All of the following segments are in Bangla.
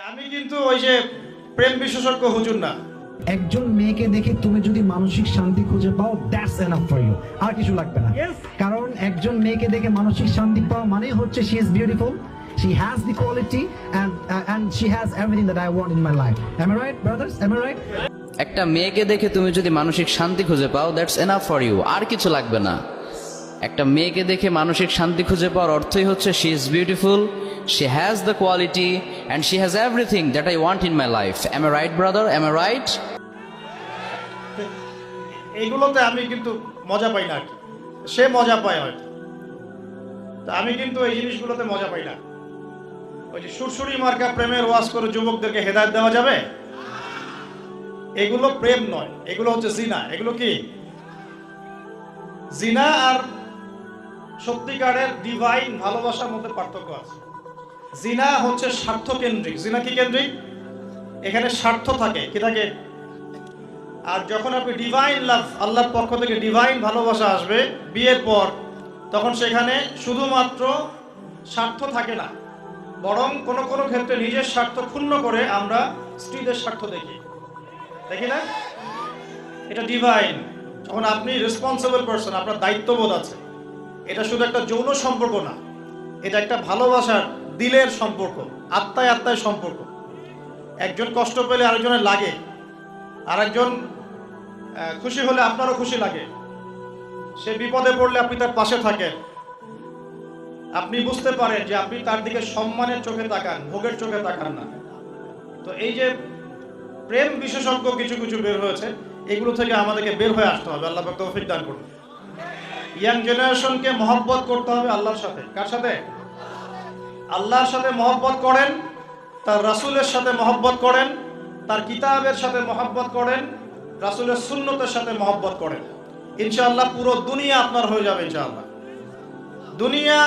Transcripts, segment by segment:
আমি কিন্তু ওই যে প্রেম বিশেষজ্ঞ হুজুর না। একজন মেয়েকে দেখে তুমি যদি মানসিক শান্তি খুঁজে পাও, দ্যাটস এনাফ ফর ইউ, আর কিছু লাগবে না। কারণ একজন মেয়েকে দেখে মানসিক শান্তি পাওয়া মানে হচ্ছে she is beautiful, she has the quality and she has everything that I want in my life. Am I right, brothers? Am I right? একটা মেয়েকে দেখে তুমি যদি মানসিক শান্তি খুঁজে পাও, দ্যাটস এনাফ ফর ইউ, আর কিছু লাগবে না। একটা মেয়েকে দেখে মানসিক শান্তি খুঁজে পাওয়ার অর্থই হচ্ছে she is beautiful, she has the quality and she has everything that I want in my life. Am I right brother? Am I right? এইগুলোতে আমি কিন্তু মজা পাই না আর কি। সে মজা পায় হয়তো, তা আমি কিন্তু এই জিনিসগুলোতে মজা পাই না। ওই যে সুরসুরি মার্কা প্রেমের ওয়াজ করে যুবকদেরকে হেদায়েত দেওয়া যাবে, এগুলো প্রেম নয়, এগুলো হচ্ছে জিনা। এগুলো কি জিনা আর সত্যিকারের ডিভাইন ভালোবাসার মধ্যে পার্থক্য আছে। জিনা হচ্ছে স্বার্থ কেন্দ্রিক। জিনা কি কেন্দ্রিক? এখানে স্বার্থ থাকে, কি থাকে? আর যখন আপনি ডিভাইন লাভ, আল্লাহর পক্ষ থেকে ডিভাইন ভালোবাসা আসবে বিয়ের পর, তখন সেখানে শুধুমাত্র স্বার্থ থাকে না, বরং কোনো কোনো ক্ষেত্রে নিজের স্বার্থ ক্ষুণ্ণ করে আমরা স্ত্রীদের স্বার্থ দেখি, দেখি না? এটা ডিভাইন। যখন আপনি রেসপন্সিবল পারসন, আপনার দায়িত্ববোধ আছে। এটা শুধু একটা যৌন সম্পর্ক না, এটা একটা ভালোবাসার দিলের সম্পর্ক, আত্মায় আত্মায় সম্পর্ক। একজন কষ্ট পেলে আরেকজনের লাগে, আরেকজন খুশি হলে আপনারও খুশি লাগে। সে বিপদে পড়লে আপনি তার পাশে থাকেন, আপনি বুঝতে পারেন যে আপনি তার দিকে সম্মানের চোখে তাকান, ভোগের চোখে তাকান না। তো এই যে প্রেম বিশেষজ্ঞ কিছু কিছু বের হয়েছে, এগুলো থেকে আমাদেরকে বের হয়ে আসতে হবে। আল্লাহ পাক তৌফিক দান করুন। ইয়াং জেনারেশনকে মহব্বত করতে হবে আল্লাহর সাথে। কার সাথে? আল্লাহর সাথে মহব্বত করেন, তার রাসূলের সাথে মহব্বত করেন, তার কিতাবের সাথে মহব্বত করেন, রাসূলের সুন্নতের সাথে মহব্বত করেন। ইনশাআল্লাহ পুরো দুনিয়া আপনার হয়ে যাবে ইনশাআল্লাহ। দুনিয়া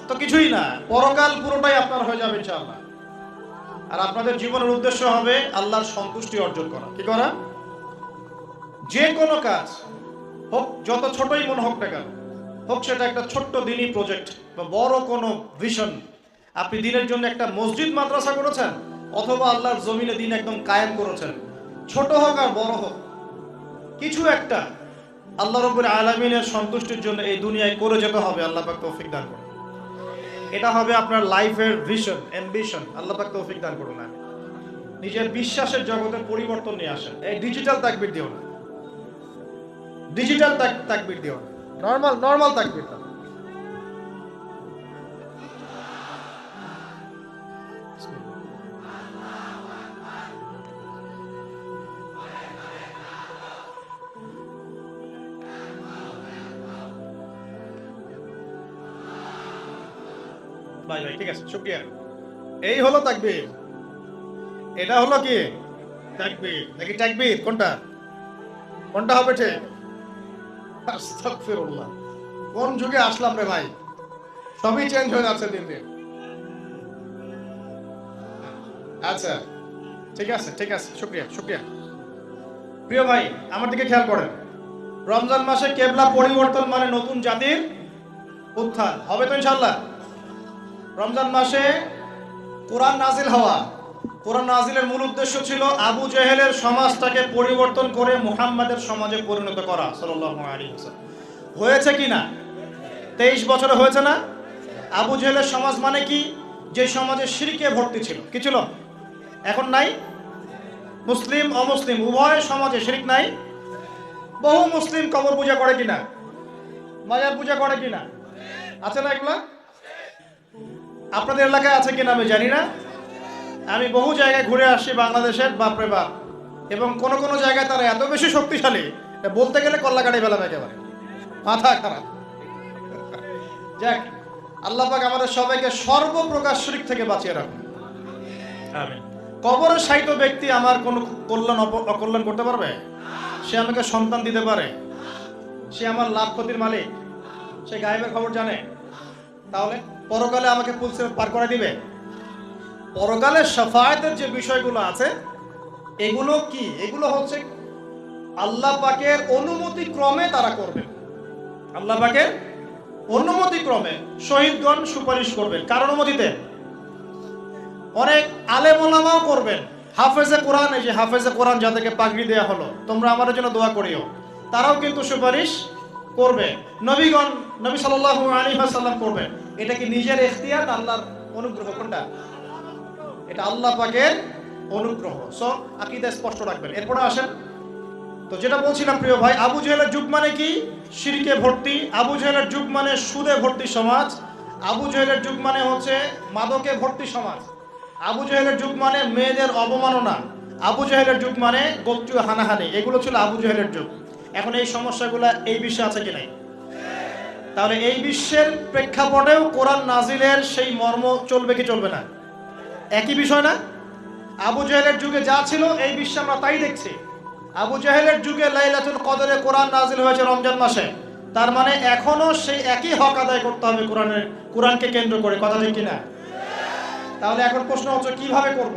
তো কিছুই না, পরকাল পুরোটাই আপনার হয়ে যাবে ইনশাআল্লাহ। আর আপনাদের জীবনের উদ্দেশ্য হবে আল্লাহর সন্তুষ্টি অর্জন করা। কি করা? যে কোনো কাজ হোক, যত ছোটই মনে হোক না কেন, হোক সেটা একটা ছোট্ট দিনই প্রজেক্ট বা বড় কোনো ভিশন। আপনি দিনের জন্য একটা মসজিদ মাদ্রাসা করেছেন, অথবা আল্লাহর জমিনে দিন একদম কায়েম করেছেন, ছোট হোক আর বড় হোক, কিছু একটা আল্লাহ রাব্বুল আলামিনের সন্তুষ্টির জন্য এই দুনিয়ায় করে যেতে হবে। আল্লাহ পাক তৌফিক দান করুন। এটা হবে আপনার লাইফের ভিশন, অ্যাম্বিশন। আল্লাহ পাক তৌফিক দান করুন। নিজের বিশ্বাসের জগতে পরিবর্তন নিয়ে আসেন। এই ডিজিটাল তাকবীর দিও না, ডিজিটাল তাকবীর দিও না, নরমাল তাকবীর দাও। ভাই ঠিক আছে, শুকরিয়া। এই হলো তাকবীর। এটা হলো কি তাকবীর নাকি তাকবীর? কোনটা কোনটা হবে ঠিক? আস্তাগফিরুল্লাহ। কোন যুগে আসলাম রে ভাই? সবই চেঞ্জ হয়ে যাচ্ছে দিন দিন। আচ্ছা ঠিক আছে, ঠিক আছে, শুকরিয়া। প্রিয় ভাই, আমার দিকে খেয়াল করেন। রমজান মাসে কেবলা পরিবর্তন মানে নতুন জাতির উত্থান হবে তো ইনশাআল্লাহ। রমজান মাসে কোরআন নাজিল হওয়া, কোরআন নাজিলের মূল উদ্দেশ্য ছিল আবু জেহেলের সমাজটাকে পরিবর্তন করে মুহাম্মাদের সমাজে পরিণত করা সাল্লাল্লাহু আলাইহি ওয়াসাল্লাম। হয়েছে কি না? 23 বছরে হয়েছে না? আবু জেহেলের সমাজ মানে কি? যে সমাজে শিরকে ভর্তি ছিল। কি ছিল? এখন নাই? মুসলিম অমুসলিম উভয় সমাজে শিরক নাই? বহু মুসলিম কবর পূজা করে কিনা, মাজার পূজা করে কিনা, আছে না এগুলা? আপনাদের এলাকায় আছে কিনা আমি জানি না। আমি বহু জায়গায় ঘুরে আসছি বাংলাদেশের, বাপরে বাপ। এবং কোন কোন জায়গায় তারা এত বেশি শক্তিশালী, বলতে গেলে কল্লা কাটি ফেলাবে, একেবারে মাথা খারাপ। যাক, আল্লাহ পাক আমাদের সবাইকে সর্বপ্রকার শিরক থেকে বাঁচিয়ে রাখুন। আমিন। কবরে শায়িত ব্যক্তি আমার কোনো কল্যাণ অকল্যাণ করতে পারবে? সে আমাকে সন্তান দিতে পারে? সে আমার লাভ ক্ষতির মালিক? সে গায়েবের খবর জানে? তাহলে পরকালে আমাকে পুলসে পার করে দিবে? পরকালের শাফায়াতের যে বিষয়গুলো আছে, এগুলো কি? এগুলো হচ্ছে আল্লাহ পাকের অনুমতি ক্রমে তারা করবে। আল্লাহ পাকের অনুমতি ক্রমে শহীদগণ সুপারিশ করবেন। কার অনুমতিতে? অনেক আলেম ওলামাও করবেন। হাফেজে কোরআন, এই যে হাফেজে কোরআন যাদেরকে পাগড়ি দেওয়া হলো, তোমরা আমাদের জন্য দোয়া করিও, তারাও কিন্তু সুপারিশ করবে। নবীগণ, নবী সাল্লাল্লাহু আলাইহি ওয়াসাল্লাম করবেন। এটা কি নিজের ইখতিয়ার না আল্লাহর অনুগ্রহ? কোনটা? এটা আল্লাহ পাকের অনুগ্রহ। সো আকীদা স্পষ্ট রাখবেন। এরপরে আসেন, তো যেটা বলছিলাম প্রিয় ভাই, আবু জেহেলের যুগ মানে কি? শিরকে ভর্তি। আবু জেহেলের যুগ মানে সুদে ভর্তি সমাজ। আবু জেহেলের যুগ মানে হচ্ছে মাদকে ভর্তি সমাজ। আবু জেহেলের যুগ মানে মেয়েদের অবমাননা। আবু জেহেলের যুগ মানে গোত্রীয় হানাহানি। এগুলো ছিল আবু জেহেলের যুগ। এখন এই সমস্যাগুলো এই বিশ্বে আছে কি নাই? তাহলে এই বিশ্বের প্রেক্ষাপটেও কোরআন নাজিলের সেই মর্ম চলবে কি চলবে না? একই বিষয় না? আবু জেহেলের যুগে যা ছিল এই বিশ্বে আমরা তাই দেখছি। আবু জেহেলের যুগে লাইলাতুল কদরে কোরআন নাজিল হয়েছে রমজান মাসে, তার মানে এখনো সেই একই হক আদায় করতে হবে কোরআনকে কেন্দ্র করে। কথা ঠিক কিনা? তাহলে এখন প্রশ্ন হচ্ছে কিভাবে করব?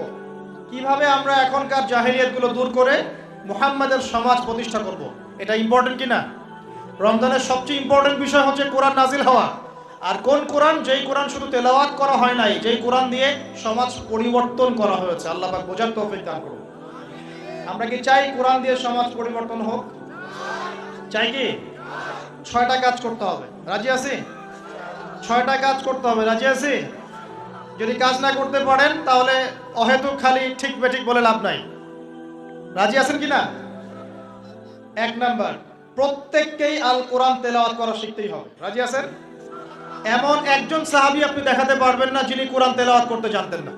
কিভাবে আমরা এখনকার জাহেলিয়াতগুলো দূর করে মুহাম্মাদের সমাজ প্রতিষ্ঠা করব? এটা ইম্পর্টেন্ট কিনা? রমজানের সবচেয়ে ইম্পর্টেন্ট বিষয় হচ্ছে কোরআন নাজিল হওয়া। আর কোন কোরআন? যেই কোরআন শুধু তেলাওয়াত করা হয় নাই, যেই কোরআন দিয়ে সমাজ পরিবর্তন করা হয়েছে। আল্লাহ পাক বোঝার তৌফিক দান করুন। আমরা কি চাই কোরআন দিয়ে সমাজ পরিবর্তন হোক? চাই কি? 6টা কাজ করতে হবে। রাজি আছি? 6টা কাজ করতে হবে। রাজি আছি? যদি কাজ না করতে পারেন তাহলে অহেতুক খালি ঠিক বেঠিক বলে লাভ নাই। রাজি আছেন কিনা? 1 নাম্বার, প্রত্যেককেই আল কোরআন তেলাওয়াত করা শিখতেই হবে। রাজি আছেন? এমন একজন সাহাবী আপনি দেখাতে পারবেন না যিনি কোরআন তেলাওয়াত করতে জানতেন না।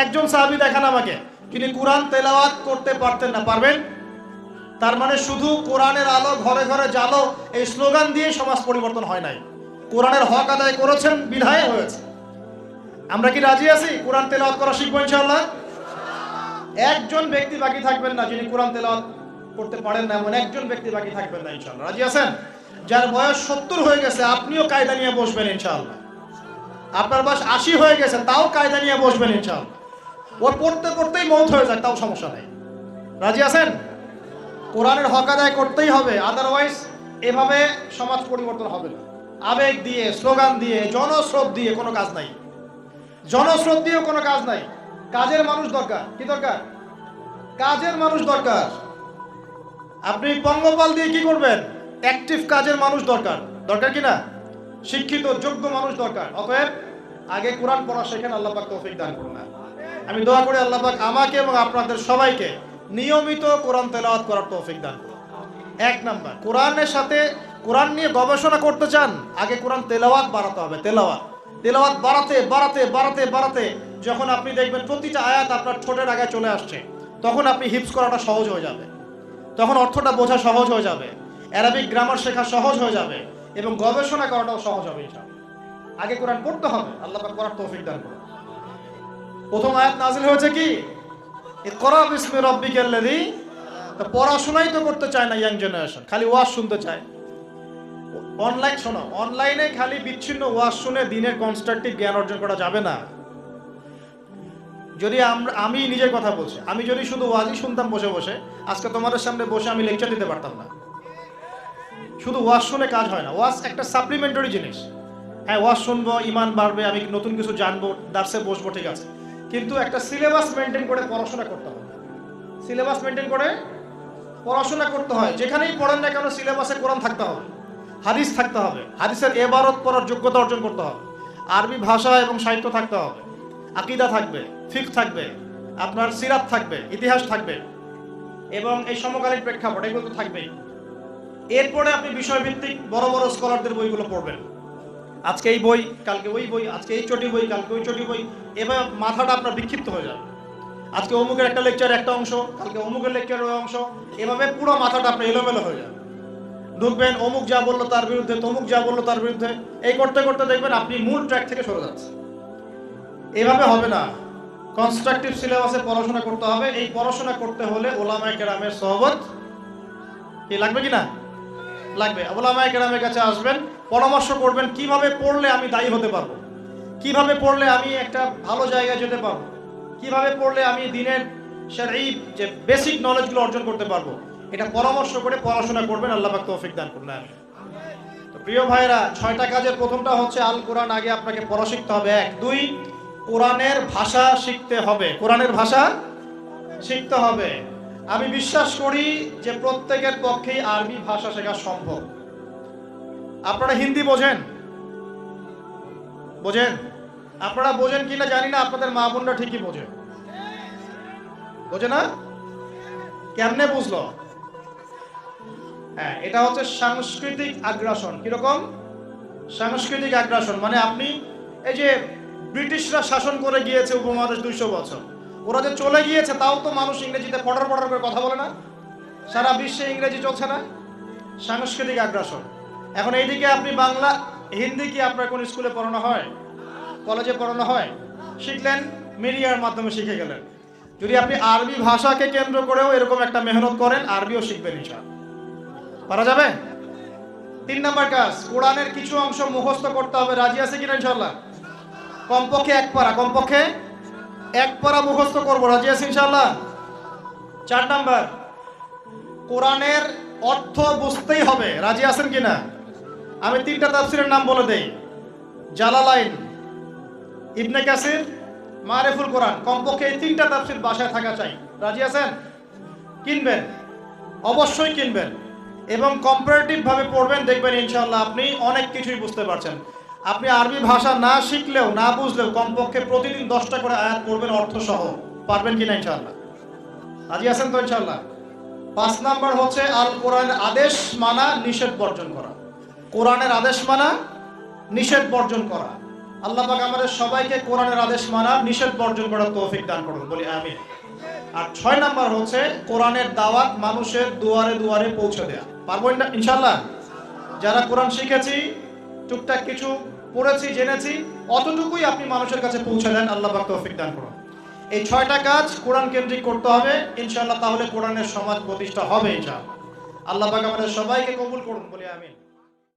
একজন সাহাবী দেখান আমাকে যিনি কোরআন তেলাওয়াত করতে পারতেন না। পারবেন? তার মানে শুধু কোরআনের আলো ঘরে ঘরে জ্বালো এই স্লোগান দিয়ে সমাজ পরিবর্তন হয় নাই। কোরআনের হক আদায় করেছেন বিধায় হয়েছে। আমরা কি রাজি আছি কোরআন তেলাওয়াত করা শিখবো ইনশাআল্লাহ? একজন ব্যক্তি বাকি থাকবেন না যিনি কোরআন তেলাওয়াত করতে পারেন না, এমন একজন ব্যক্তি বাকি থাকবেন না ইনশাআল্লাহ। রাজি আছেন? যার বয়স 70 হয়ে গেছে আপনিও কায়দা নিয়ে বসবেন ইনশাআল্লাহ। আপনার বয়স 80 হয়ে গেছে তাও কায়দা নিয়ে বসবেন ইনশাআল্লাহ। ও পড়তে পড়তেই মৌত হয়ে যায় তাও সমস্যা নাই। রাজি আছেন? কোরআনের হক আদায় করতেই হবে, আদারওয়াইজ এভাবে সমাজ পরিবর্তন হবে না। আবেগ দিয়ে, স্লোগান দিয়ে, জনস্রোত দিয়ে কোনো কাজ নাই। জনস্রোত দিয়েও কোনো কাজ নাই। কাজের মানুষ দরকার। কি দরকার? কাজের মানুষ দরকার। আপনি পঙ্গপাল দিয়ে কি করবেন? অ্যাক্টিভ কাজের মানুষ দরকার। দরকার কি না? শিক্ষিত যোগ্য মানুষ দরকার। অতএব আগে কোরআন পড়া শেখেন। আল্লাহ পাক তৌফিক দান করুন। আমি দোয়া করি আল্লাহ পাক আমাকে এবং আপনাদের সবাইকে নিয়মিত কোরআন তেলাওয়াত করার তৌফিক দান করুন। 1 নাম্বার, কোরআনের সাথে কোরআন নিয়ে গবেষণা করতে চান, আগে কোরআন তেলাওয়াত বাড়াতে হবে। তেলাওয়াত বাড়াতে বাড়াতে বাড়াতে বাড়াতে যখন আপনি দেখবেন প্রতিটা আয়াত আপনার ঠোঁটের আগে চলে আসছে, তখন আপনি হিফজ করাটা সহজ হয়ে যাবে, তখন অর্থটা বোঝা সহজ হয়ে যাবে, অ্যারাবিক গ্রামার শেখা সহজ হয়ে যাবে এবং গবেষণা করাটাও সহজ হবে ইনশাআল্লাহ। আগে কোরআন পড়তে হবে। আল্লাহ পাক করার তৌফিক দান করুন। প্রথম আয়াত নাজিল হয়েছে কি? ইকরা বিসমি রাব্বিকাল্লাযী। তো পড়াশোনাই তো করতে চায় না ইয়াং জেনারেশন, খালি ওয়াজ শুনতে চায়। অনলাইনে খালি বিচ্ছিন্ন ওয়াজ শুনে দিনের কনস্ট্রাকটিভ জ্ঞান অর্জন করা যাবে না। যদি আমি নিজের কথা বলছি, আমি যদি শুধু ওয়াজই শুনতাম বসে বসে, আজকে তোমাদের সামনে বসে আমি লেকচার দিতে পারতাম না। শুধু ওয়াজ শুনে কাজ হয় না। ওয়াজ একটা সাপ্লিমেন্টারি জিনিস। হ্যাঁ, ওয়াজ শুনবো, ইমান বাড়বে, আমি নতুন কিছু জানবো, দার্সে বসবো, ঠিক আছে, কিন্তু একটা সিলেবাস মেনটেন করে পড়াশোনা করতে হবে। সিলেবাস মেনটেন করে পড়াশোনা করতে হয়। যেখানেই পড়েন না কেন সিলেবাসে কোরআন থাকতে হবে, হাদিস থাকতে হবে, হাদিসের এবারত পড়ার যোগ্যতা অর্জন করতে হবে, আরবি ভাষা এবং সাহিত্য থাকতে হবে, আকীদা থাকবে, ফিকহ থাকবে, আপনার সিরাত থাকবে, ইতিহাস থাকবে এবং এই সমকালীন প্রেক্ষাপট এগুলো তো থাকবেই। এরপরে আপনি বিষয়ভিত্তিক বড় বড় স্কলারদের বইগুলো পড়বেন। আজকে এই বই, কালকে ওই বই, আজকে এই চটি বই, কালকে ওই চটি বই, এভাবে মাথাটা আপনার বিক্ষিপ্ত হয়ে যাবে। আজকে অমুকের একটা লেকচার একটা অংশ, কালকে অমুকের লেকচারের ওই অংশ, এভাবে পুরো মাথাটা আপনার এলোমেলো হয়ে যাবে। ঢুকবেন, অমুক যা বললো তার বিরুদ্ধে, তমুক যা বললো তার বিরুদ্ধে, এই করতে করতে দেখবেন আপনি মূল ট্র্যাক থেকে সরে যাচ্ছে। এভাবে হবে না। কনস্ট্রাকটিভ সিলেবাসে পড়াশোনা করতে হবে। এই পড়াশোনা করতে হলে ওলামায়ে কেরামের সোহবত কি লাগবে কিনা? লাগবে। ওলামায়ে কেরামের কাছে আসবেন, পরামর্শ করবেন কিভাবে পড়লে আমি দায়ী হতে পারবো, কিভাবে পড়লে আমি একটা ভালো জায়গায় যেতে পারবো, কিভাবে পড়লে আমি দিনের শরঈ যে বেসিক নলেজগুলো অর্জন করতে পারবো। এটা পরামর্শ করে পড়াশোনা করবেন। আল্লাহ পাক তৌফিক দান করুন। তো প্রিয় ভাইরা, 6টা কাজের প্রথমটা হচ্ছে আল কোরআন আগে আপনাকে পড়া শিখতে হবে। 1 2 কোরআনের ভাষা শিখতে হবে, কোরআনের ভাষা শিখতে হবে। আমি বিশ্বাস করি যে প্রত্যেকের পক্ষেই আরবি ভাষা শেখা সম্ভব। আপনারা হিন্দি বোঝেন? বোঝেন? আপনারা বোঝেন কিনা জানি না, আপনাদের মা বোনরা ঠিকই বোঝে। বোঝে না? কেমনে বুঝলো? হ্যাঁ, এটা হচ্ছে সাংস্কৃতিক আগ্রাসন। কিরকম সাংস্কৃতিক আগ্রাসন? মানে আপনি এই যে ব্রিটিশরা শাসন করে গিয়েছে উপমহাদেশ 200 বছর, ওরা যে চলে গিয়েছে তাও তো মানুষ ইংরেজিতে পড়ার করে কথা বলে না? সারা বিশ্বে ইংরেজি চলছে না? সাংস্কৃতিক আগ্রাসন। এখন এইদিকে আপনি বাংলা, হিন্দি কি আপনার কোন স্কুলে পড়ানো হয়, কলেজে পড়ানো হয়? শিখলেন মিডিয়ার মাধ্যমে, শিখে গেলেন। যদি আপনি আরবি ভাষাকে কেন্দ্র করেও এরকম একটা মেহনত করেন, আরবিও শিখবেন ইনশাআল্লাহ। পারা যাবে? 3 নাম্বার কাজ, কোরআনের কিছু অংশ মুখস্থ করতে হবে। রাজি আছে কিনা ইনশাআল্লাহ? কমপক্ষে 1 পারা, কমপক্ষে 1 পারা মুখস্থ করবো। রাজি আছে ইনশাআল্লাহ? 4 নাম্বার, কোরআনের অর্থ বুঝতেই হবে। রাজি আছেন কিনা? আমি 3টা তাফসীরের নাম বলে দেই। জালালাইন, ইবনে কাসির, মারিফুল কোরআন। কমপক্ষে এই 3টা তাফসীর বাসায় থাকা চাই। রাজি আছেন? কিনবেন, অবশ্যই কিনবেন এবং কম্পারেটিভ ভাবে পড়বেন। দেখবেন ইনশাআল্লাহ আপনি অনেক কিছুই বুঝতে পারছেন। আপনি আরবি ভাষা না শিখলেও, না বুঝলেও কমপক্ষে প্রতিদিন 10টা করে আয়াত পড়বেন অর্থ সহ। পারবেন কিনা ইনশাআল্লাহ? রাজি আছেন তো ইনশাআল্লাহ? 5 নাম্বার হচ্ছে আল কোরআনের আদেশ মানা, নিষেধ বর্জন করা। কোরআনের আদেশ মানা, নিষেধ বর্জন করা। আল্লাহ পাক আমাদের সবাইকে কোরআনের আদেশ মানা, নিষেধ বর্জন করার তৌফিক দান করুন, বলি আমিন। আর 6 নাম্বার হচ্ছে কোরআনের দাওয়াত মানুষের দুয়ারে দুয়ারে পৌঁছে দেয়া। পারবো ইনশাআল্লাহ? যারা কোরআন শিখেছি, টুকটাক কিছু পড়েছি, জেনেছি, অতটুকুই আপনি মানুষের কাছে পৌঁছে দেন। আল্লাহ পাক তৌফিক দান করুন। এই 6টা কাজ কোরআন কেন্দ্রিক করতে হবে ইনশাআল্লাহ, তাহলে কোরআনের সমাজ প্রতিষ্ঠা হবে ইনশাআল্লাহ। আল্লাহ পাক আমাদের সবাইকে কবুল করুন, বলি আমিন।